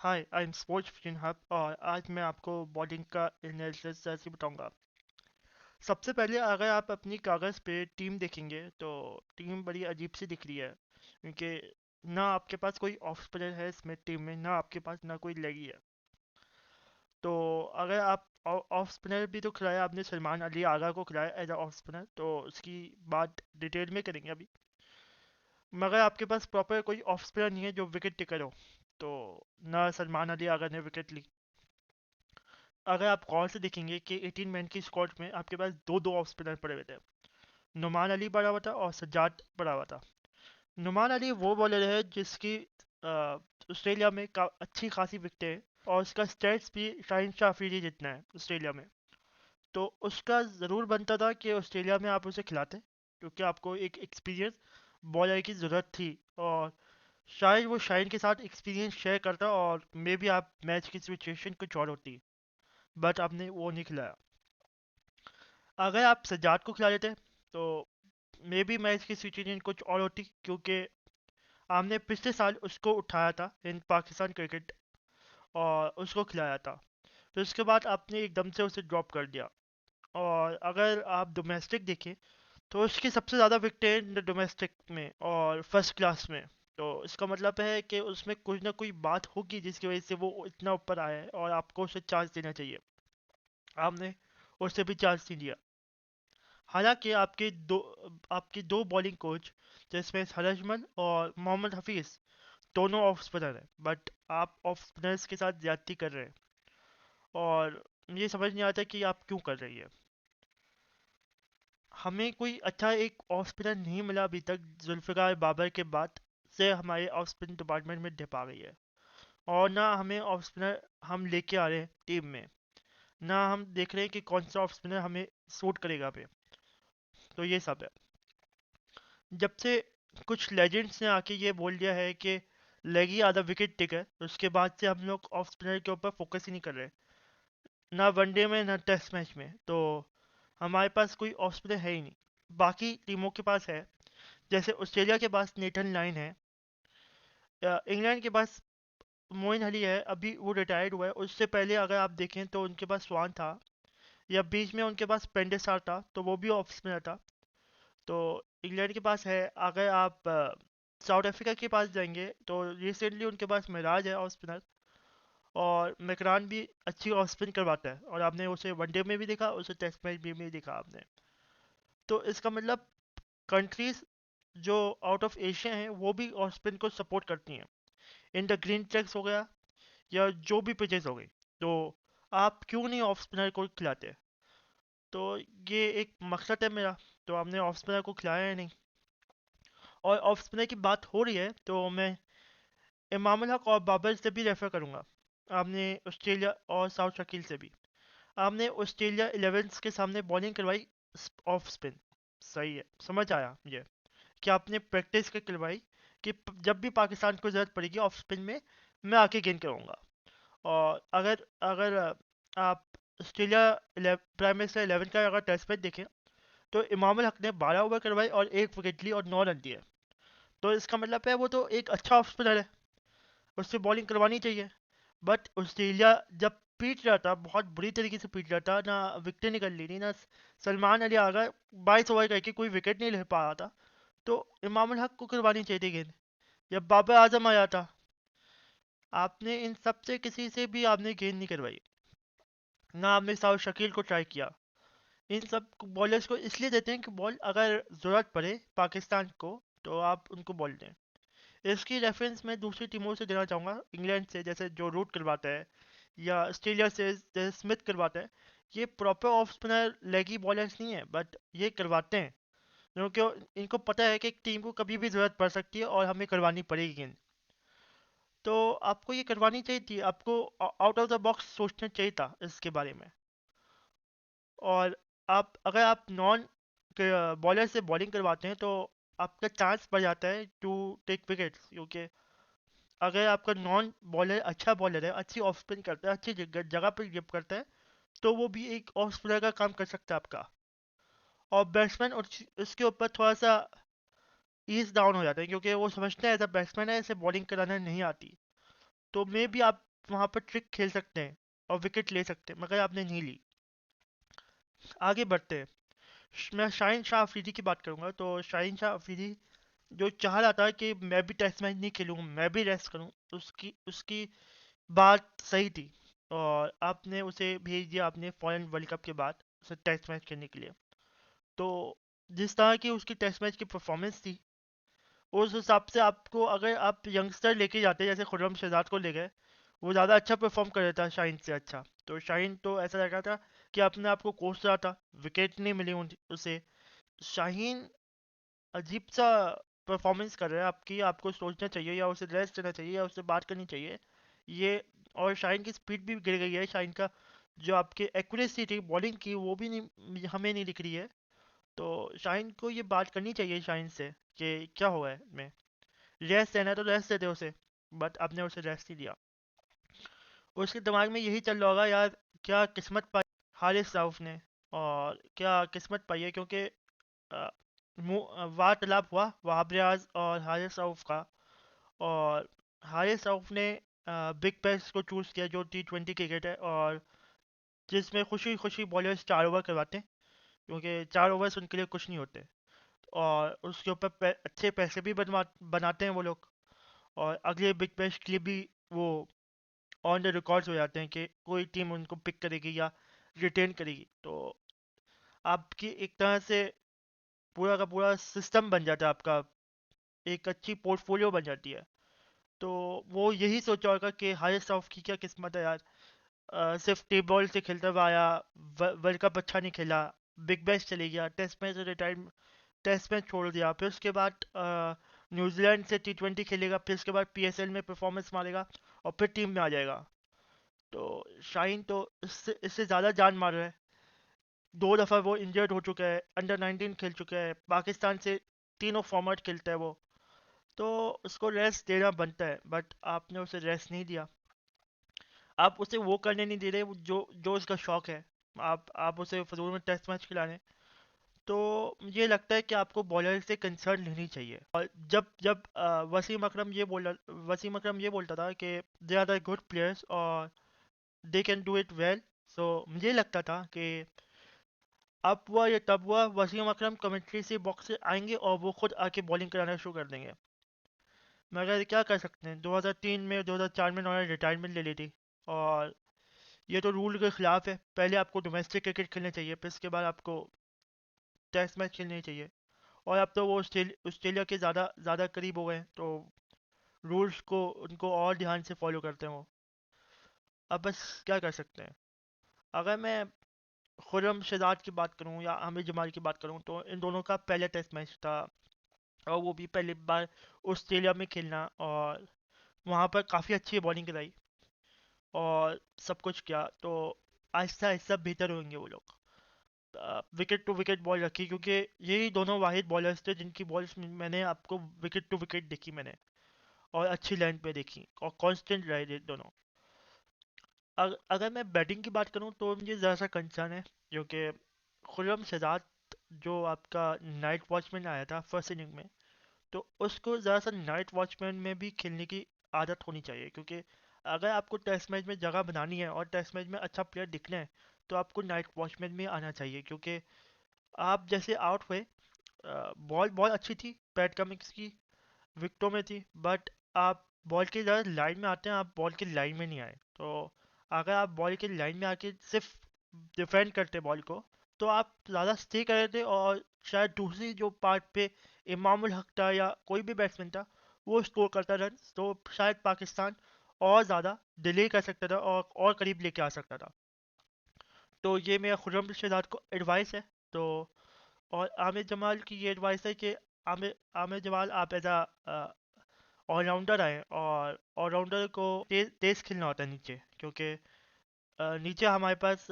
Hi I am Sports Fin Hub और आज मैं आपको बॉलिंग का एनालिसिस ऐसे बताऊंगा। सबसे पहले अगर आप अपनी कागज़ पे टीम देखेंगे तो टीम बड़ी अजीब सी दिख रही है क्योंकि ना आपके पास कोई ऑफ स्पिनर है इसमें टीम में, ना आपके पास ना कोई लेगी है। तो अगर आप ऑफ स्पिनर भी तो खिलाया आपने, सलमान अली आगा को खिलाया एज ऑफ स्पिनर, तो उसकी बात डिटेल में करेंगे अभी। मगर आपके पास प्रॉपर कोई ऑफ स्पिनर नहीं है जो विकेट टेकर हो, तो ना सलमान अली आगा ने विकेट ली। अगर आप गौर से देखेंगे कि 18 मैन की स्क्वाड में आपके पास दो दो ऑफ स्पिनर पड़े हुए थे। नुमान अली पड़ा हुआ था और सज्जाद पड़ा हुआ था। नुमान अली वो बॉलर है जिसकी ऑस्ट्रेलिया में अच्छी खासी विकेटें हैं और उसका स्टेट्स भी शाहिन शाह अफरीदी जितना है ऑस्ट्रेलिया में। तो उसका ज़रूर बनता था कि ऑस्ट्रेलिया में आप उसे खिलाते, क्योंकि आपको एक एक्सपीरियंस बॉलर की ज़रूरत थी। और शायद वो शाहिन के साथ एक्सपीरियंस शेयर करता और मे बी आप मैच की सिचुएशन कुछ और होती, बट आपने वो नहीं खिलाया। अगर आप सज्जाद को खिला देते तो मे बी मैच की सिचुएशन कुछ और होती, क्योंकि आपने पिछले साल उसको उठाया था इन पाकिस्तान क्रिकेट और उसको खिलाया था। फिर उसके बाद आपने एकदम से उसे ड्रॉप कर दिया। और अगर आप डोमेस्टिक देखें तो उसकी सबसे ज़्यादा विकेटें डोमेस्टिक में और फर्स्ट क्लास में। तो इसका मतलब है कि उसमें कुछ ना कोई बात होगी जिसकी वजह से वो इतना ऊपर आया है और आपको उसे चांस देना चाहिए। आपने उसे भी चांस नहीं दिया। हालांकि आपके दो बॉलिंग कोच जिसमें सरजमल और मोहम्मद हफीज दोनों ऑफ स्पिनर हैं, बट आप ऑफ स्पिनर्स के साथ ज्यादती कर रहे हैं और ये समझ नहीं आता कि आप क्यों कर रही है। हमें कोई अच्छा एक ऑफ स्पिनर नहीं मिला अभी तक, जुल्फिकार बाबर के बाद से हमारे ऑफ स्पिन डिपार्टमेंट में डिप आ गई है। और ना हमें ऑफ स्पिनर हम लेके आ रहे हैं टीम में, ना हम देख रहे हैं कि कौन सा ऑफ स्पिनर हमें सूट करेगा पे। तो ये सब है। जब से कुछ लेजेंड्स ने आके ये बोल दिया है कि लेगी आधा विकेट टेकर, उसके बाद से हम लोग ऑफ स्पिनर के ऊपर फोकस ही नहीं कर रहे, ना वनडे में ना टेस्ट मैच में। तो हमारे पास कोई ऑफ स्पिनर है ही नहीं। बाकी टीमों के पास है, जैसे ऑस्ट्रेलिया के पास नेथन लाइन है, इंग्लैंड के पास मोइन अली है, अभी वो रिटायर्ड हुआ है। उससे पहले अगर आप देखें तो उनके पास स्वान था, या बीच में उनके पास पेंडेसार था, तो वो भी ऑफ स्पिनर था। तो इंग्लैंड के पास है। अगर आप साउथ अफ्रीका के पास जाएंगे तो रिसेंटली उनके पास मिराज है ऑफ स्पिनर, और मैकरान भी अच्छी ऑफ स्पिन करवाता है और आपने उसे वनडे में भी देखा, उसे टेस्ट मैच भी में देखा आपने। तो इसका मतलब कंट्रीज जो आउट ऑफ एशिया हैं वो भी ऑफ स्पिन को सपोर्ट करती हैं, इन द ग्रीन ट्रैक्स हो गया या जो भी पिचेस हो गई। तो आप क्यों नहीं ऑफ स्पिनर को खिलाते? तो ये एक मकसद है मेरा। तो आपने ऑफ स्पिनर को खिलाया है नहीं। और ऑफ स्पिनर की बात हो रही है तो मैं इमामुल हक और बाबर से भी रेफर करूंगा। आपने ऑस्ट्रेलिया और साउथ शकील से भी आपने ऑस्ट्रेलिया 11 के सामने बॉलिंग करवाई ऑफ स्पिन। सही है, समझ आया मुझे कि आपने प्रैक्टिस कर करवाई कि जब भी पाकिस्तान को जरूरत पड़ेगी ऑफ स्पिन में मैं आके गेंद करूंगा। और अगर अगर आप ऑस्ट्रेलिया प्राइम मिनिस्टर 11 का अगर टेस्ट मैच देखें तो इमामुल हक ने 12 ओवर करवाई और एक विकेट ली और 9 रन दिए। तो इसका मतलब है वो तो एक अच्छा ऑफ स्पिनर है, उससे बॉलिंग करवानी चाहिए। बट ऑस्ट्रेलिया जब पीट रहा था, बहुत बुरी तरीके से पीट रहा था, ना विकेट निकल ली थी, ना सलमान अली आगा 22 ओवर करके कोई विकेट नहीं ले पा रहा था, तो इमामुल हक को करवानी चाहिए थी गेंद, या बाबर आजम आया था। आपने इन सब से किसी से भी आपने गेंद नहीं करवाई, ना आपने साउथ शकील को ट्राई किया। इन सब बॉलर्स को इसलिए देते हैं कि बॉल अगर ज़रूरत पड़े पाकिस्तान को तो आप उनको बॉल दें। इसकी रेफरेंस मैं दूसरी टीमों से देना चाहूँगा, इंग्लैंड से जैसे जो रूट करवाता है, या ऑस्ट्रेलिया से जैसे स्मिथ करवाता है। ये प्रॉपर ऑफ स्पिनर लेगी बॉलर्स नहीं है, बट ये करवाते हैं क्योंकि इनको पता है कि एक टीम को कभी भी ज़रूरत पड़ सकती है और हमें करवानी पड़ेगी गेंद। तो आपको ये करवानी चाहिए थी, आपको आउट ऑफ द बॉक्स सोचना चाहिए था इसके बारे में। और आप अगर आप नॉन बॉलर से बॉलिंग करवाते हैं तो आपका चांस बढ़ जाता है टू टेक विकेट्स, क्योंकि अगर आपका नॉन बॉलर अच्छा बॉलर है, अच्छी ऑफ स्पिन करता है, अच्छी जगह जगह पर ग्रिप करता है, तो वो भी एक ऑफ स्पिनर का काम कर सकता है आपका। और बैट्समैन उसके ऊपर थोड़ा सा ईज डाउन हो जाता है, क्योंकि वो समझते हैं एज अ बैट्समैन है, इसे बॉलिंग कराना नहीं आती। तो मे भी आप वहाँ पर ट्रिक खेल सकते हैं और विकेट ले सकते हैं, मगर आपने नहीं ली। आगे बढ़ते हैं। मैं शाहिन शाह अफरीदी की बात करूंगा। तो शाहिन शाह अफरीदी जो चाह रहा था कि मैं भी टेस्ट मैच नहीं खेलूँ, मैं भी रेस्ट करूँ, उसकी उसकी बात सही थी। और आपने उसे भेज दिया आपने फॉरेन वर्ल्ड कप के बाद उसे टेस्ट मैच खेलने के लिए। तो जिस तरह की उसकी टेस्ट मैच की परफॉर्मेंस थी, उस हिसाब से आपको अगर आप यंगस्टर लेके जाते जैसे खुर्रम शहजाद को ले गए, वो ज़्यादा अच्छा परफॉर्म कर रहा था शाहीन से अच्छा। तो शाहीन तो ऐसा लग रहा था कि अपने आप को कोस रहा था, विकेट नहीं मिली उसे। शाहीन अजीब सा परफॉर्मेंस कर रहा है आपकी, आपको सोचना चाहिए या उसे रेस्ट देना चाहिए या उससे बात करनी चाहिए ये। और शाहीन की स्पीड भी गिर गई है, शाहीन का जो आपकी एक्यूरेसी थी बॉलिंग की वो भी नहीं, हमें नहीं दिख रही है। तो शाहीन को ये बात करनी चाहिए शाहीन से कि क्या हुआ है मैं, रेस्ट देना है तो रेस्ट दे दे उसे। बट आपने उसे रेस्ट नहीं दिया। उसके दिमाग में यही चल रहा होगा यार, क्या किस्मत पाई हारिस राउफ ने, और क्या किस्मत पाई है, क्योंकि वार्तालाप हुआ वहाब रियाज और हारिस राउफ का। और हारिस राउफ ने बिग बैश को चूज़ किया जो T20 क्रिकेट है, और जिसमें खुशी खुशी बॉलर्स 4 ओवर करवाते हैं, क्योंकि 4 ओवर्स उनके लिए कुछ नहीं होते। और उसके ऊपर अच्छे पैसे भी बनाते हैं वो लोग। और अगले बिग बैश के लिए भी वो ऑन द रिकॉर्ड्स हो जाते हैं कि कोई टीम उनको पिक करेगी या रिटेन करेगी। तो आपकी एक तरह से पूरा का पूरा सिस्टम बन जाता है आपका, एक अच्छी पोर्टफोलियो बन जाती है। तो वो यही सोचा होगा कि हारिस राउफ की क्या किस्मत है यार, सिर्फ टी बॉल से खेलता हुआ आया, वर्ल्ड कप अच्छा नहीं खेला, बिग बैश चले गया, test match retire, test match छोड़ दिया, फिर उसके बाद न्यूजीलैंड से T20 खेलेगा, फिर उसके बाद PSL में परफॉर्मेंस मारेगा और फिर टीम में आ जाएगा। तो शाहीन तो इससे ज़्यादा जान मार रहा है। 2 दफ़ा वो इंजर्ड हो चुका है, अंडर 19 खेल चुका है, पाकिस्तान से तीनों फॉर्मेट खेलता है वो। तो उसको रेस्ट देना बनता है, बट आपने उसे रेस्ट नहीं दिया। आप उसे वो करने नहीं दे रहे जो जो उसका शौक है। आप उसे फजूल में टेस्ट मैच खिला रहे हैं। तो मुझे लगता है कि आपको बॉलर से कंसर्न लेनी चाहिए। और जब जब वसीम अकरम ये बोलता था कि they are the good players और they can do it well. So मुझे लगता था कि अब हुआ या तब हुआ वसीम अकरम कमेंट्री से बॉक्स से आएंगे और वो खुद आके बॉलिंग कराना शुरू कर देंगे। मगर क्या कर सकते हैं, 2003 में 2004 में उन्होंने रिटायरमेंट ले ली थी। और ये तो रूल के खिलाफ है। पहले आपको डोमेस्टिक क्रिकेट खेलना चाहिए, फिर उसके बाद आपको टेस्ट मैच खेलने चाहिए। और अब तो वो ऑस्ट्रेलिया के ज़्यादा ज़्यादा करीब हो गए हैं, तो रूल्स को उनको और ध्यान से फॉलो करते हैं वो। अब बस क्या कर सकते हैं। अगर मैं खुर्रम शहजाद की बात करूं या आमिर जमाल की बात करूं, तो इन दोनों का पहला टेस्ट मैच था, और वो भी पहली बार ऑस्ट्रेलिया में खेलना। और वहाँ पर काफ़ी अच्छी बॉलिंग कराई और सब कुछ किया। तो आहिस्ता आहिस्ता बेहतर होंगे वो लोग। विकेट टू विकेट बॉल रखी, क्योंकि यही दोनों वाहिद बॉलर्स थे जिनकी बॉल्स मैंने आपको विकेट टू विकेट देखी मैंने, और अच्छी लाइन पे देखी और कांस्टेंट रहे थे दोनों। अगर मैं बैटिंग की बात करूं तो मुझे ज़रा सा कंसर्न है, क्योंकि खुर्रम शहजाद जो आपका नाइट वॉचमैन आया था फर्स्ट इनिंग में, तो उसको ज़रा सा नाइट वॉचमैन में भी खेलने की आदत होनी चाहिए। क्योंकि अगर आपको टेस्ट मैच में जगह बनानी है और टेस्ट मैच में अच्छा प्लेयर दिखना है, तो आपको नाइट वॉचमैन में आना चाहिए। क्योंकि आप जैसे आउट हुए, बॉल बहुत अच्छी थी पैट कमिंस की, विकेटों में थी, बट आप बॉल के ज़रा लाइन में आते हैं, आप बॉल की लाइन में नहीं आए। तो अगर आप बॉल की लाइन में आके सिर्फ डिफेंड करते बॉल को, तो आप ज़्यादा स्टे कर रहे थे, और शायद दूसरी जो पार्ट पे इमामुल हक था या कोई भी बैट्समैन था, वो स्कोर करता रन, तो शायद पाकिस्तान और ज़्यादा डिले कर सकता था और करीब लेके आ सकता था। तो ये मेरा खुर्रम रशीद को एडवाइस है। तो और आमिर जमाल की ये एडवाइस है कि आमिर आमिर जमाल आप एज ऑलराउंडर आए, और ऑलराउंडर को तेज खेलना होता है नीचे। क्योंकि नीचे हमारे पास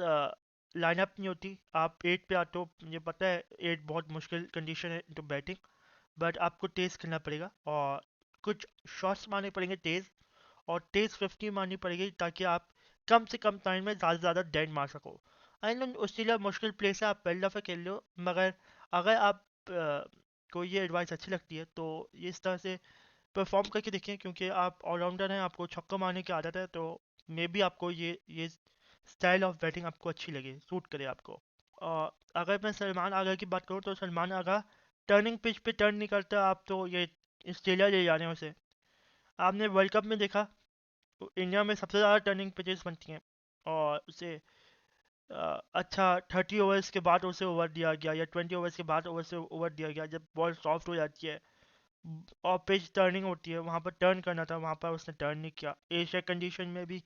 लाइनअप नहीं होती। आप 8 पे आते हो, मुझे पता है 8 बहुत मुश्किल कंडीशन है टू बैटिंग, बट आपको तेज खेलना पड़ेगा और कुछ शॉट्स मारने पड़ेंगे तेज, और तेज 50 मारनी पड़ेगी ताकि आप कम से कम टाइम में ज़्यादा से ज़्यादा डेड मार सको। आई नो ऑस्ट्रेलिया मुश्किल प्लेस है, आप पहले दफ़ा खेल लो, मगर अगर आप को ये एडवाइस अच्छी लगती है तो ये इस तरह से परफॉर्म करके देखें। क्योंकि आप ऑलराउंडर हैं, आपको छक्का मारने की आदत है, तो मे बी आपको ये स्टाइल ऑफ बैटिंग आपको अच्छी लगे, सूट करे आपको। अगर मैं सलमान आगा की बात करूँ तो सलमान आगा टर्निंग पिच पे टर्न नहीं करता, आप तो ये ऑस्ट्रेलिया ले जा रहे हैं उसे। आपने वर्ल्ड कप में देखा, इंडिया में सबसे ज़्यादा टर्निंग पिचेस बनती हैं, और उसे अच्छा 30 ओवर्स के बाद उसे ओवर दिया गया, या 20 ओवर्स के बाद ओवर से ओवर दिया गया, जब बॉल सॉफ्ट हो जाती है और पिच टर्निंग होती है, वहाँ पर टर्न करना था, वहाँ पर उसने टर्न नहीं किया। एशिया कंडीशन में भी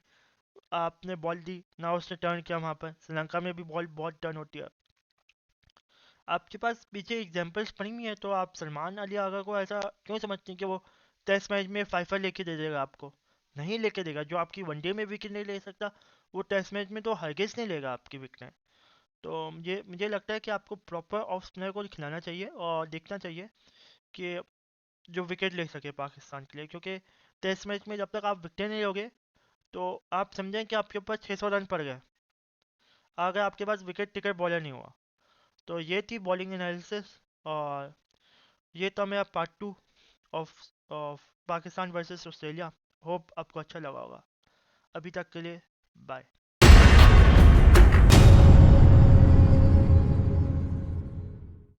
आपने बॉल दी ना, उसने टर्न किया, वहाँ पर श्रीलंका में भी बॉल बहुत टर्न होती है। आपके पास पीछे एग्जांपल्स पड़ी हुई है, तो आप सलमान अली आगा को ऐसा क्यों समझते हैं कि वो टेस्ट मैच में फाइफर लेके दे देगा आपको? नहीं लेके देगा। जो आपकी वनडे में विकेट नहीं ले सकता, वो टेस्ट मैच में तो हरगिज नहीं लेगा आपकी विकेट। तो मुझे लगता है कि आपको प्रॉपर ऑफ स्पिनर को खिलाना चाहिए और देखना चाहिए कि जो विकेट ले सके पाकिस्तान के लिए, क्योंकि टेस्ट मैच में जब तक आप विकेट नहीं लोगे तो आप समझें कि आपके ऊपर 600 रन पड़ गए, अगर आपके पास विकेट टेकर बॉलर नहीं हुआ। तो ये थी बॉलिंग एनालिसिस, और ये था मेरा part 2 of of Pakistan versus Australia. Hope आपको अच्छा लगा होगा। अभी तक के लिए बाय।